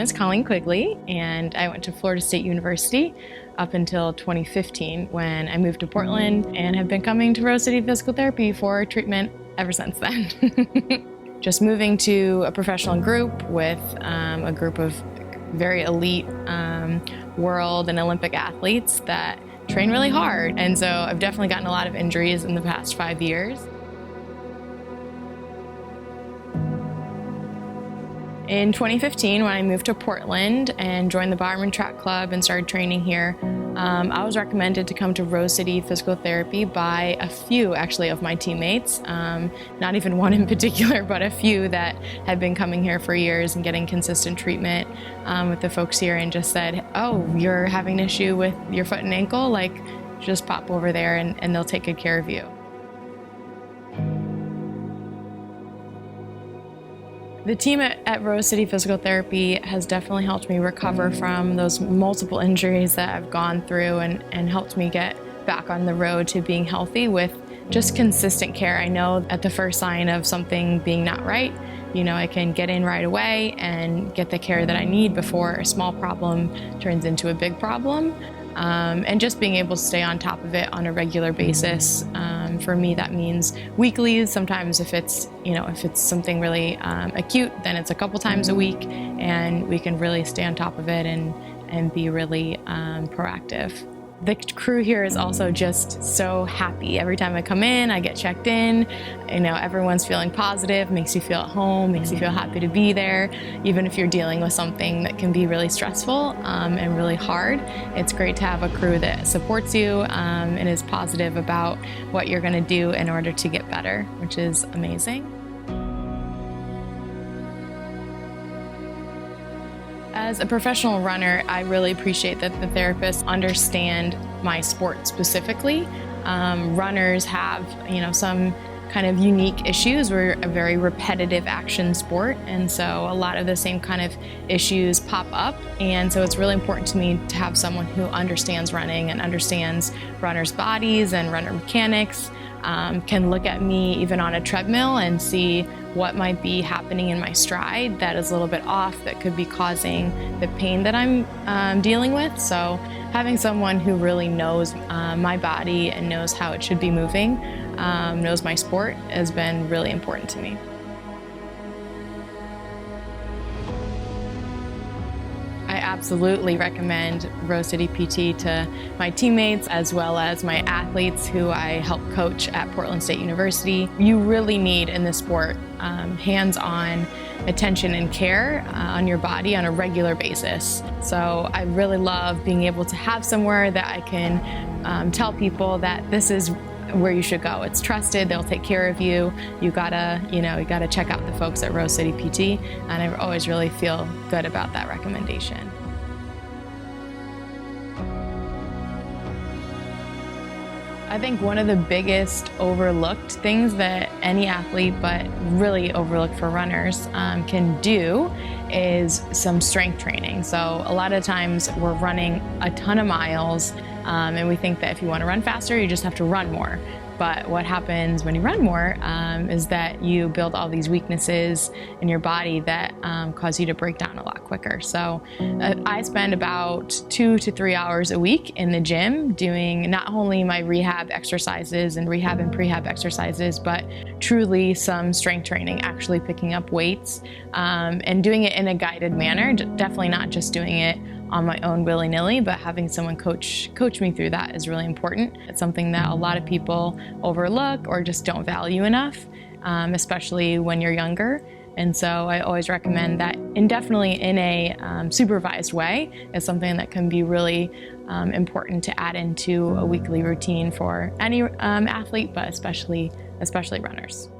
is Colleen Quigley, and I went to Florida State University up until 2015 when I moved to Portland and have been coming to Rose City Physical Therapy for treatment ever since then. Just moving to a professional group with a group of very elite world and Olympic athletes that train really hard. And so I've definitely gotten a lot of injuries in the past 5 years. In 2015, when I moved to Portland and joined the Bowerman Track Club and started training here, I was recommended to come to Rose City Physical Therapy by a few, actually, of my teammates. Not even one in particular, but a few that had been coming here for years and getting consistent treatment with the folks here, and just said, oh, you're having an issue with your foot and ankle? Like, just pop over there and they'll take good care of you. The team at Rose City Physical Therapy has definitely helped me recover from those multiple injuries that I've gone through, and helped me get back on the road to being healthy with just consistent care. I know at the first sign of something being not right, I can get in right away and get the care that I need before a small problem turns into a big problem. And just being able to stay on top of it on a regular basis. For me, that means weekly. Sometimes if it's something really acute, then it's a couple times a week, and we can really stay on top of it and be really proactive. The crew here is also just so happy. Every time I come in, I get checked in. Everyone's feeling positive, makes you feel at home, makes you feel happy to be there. Even if you're dealing with something that can be really stressful and really hard, it's great to have a crew that supports you and is positive about what you're going to do in order to get better, which is amazing. As a professional runner, I really appreciate that the therapists understand my sport specifically. Runners have, some kind of unique issues. We're a very repetitive action sport, and so a lot of the same kind of issues pop up. And so it's really important to me to have someone who understands running and understands runners' bodies and runner mechanics, can look at me even on a treadmill and see what might be happening in my stride that is a little bit off, that could be causing the pain that I'm dealing with. So having someone who really knows my body and knows how it should be moving, knows my sport, has been really important to me. I absolutely recommend Rose City PT to my teammates as well as my athletes who I help coach at Portland State University. You really need in this sport hands-on attention and care on your body on a regular basis. So I really love being able to have somewhere that I can tell people that this is where you should go. It's trusted, they'll take care of you. You gotta check out the folks at Rose City PT, and I always really feel good about that recommendation. I think one of the biggest overlooked things that any athlete, but really overlooked for runners, can do is some strength training. So a lot of times we're running a ton of miles, and we think that if you want to run faster, you just have to run more. But what happens when you run more is that you build all these weaknesses in your body that cause you to break down a lot quicker. So I spend about 2 to 3 hours a week in the gym doing not only my rehab exercises and rehab and prehab exercises, but truly some strength training, actually picking up weights and doing it in a guided manner, definitely not just doing it on my own willy-nilly, but having someone coach me through that is really important. It's something that a lot of people overlook or just don't value enough, especially when you're younger. And so I always recommend that, definitely in a supervised way, is something that can be really important to add into a weekly routine for any athlete, but especially runners.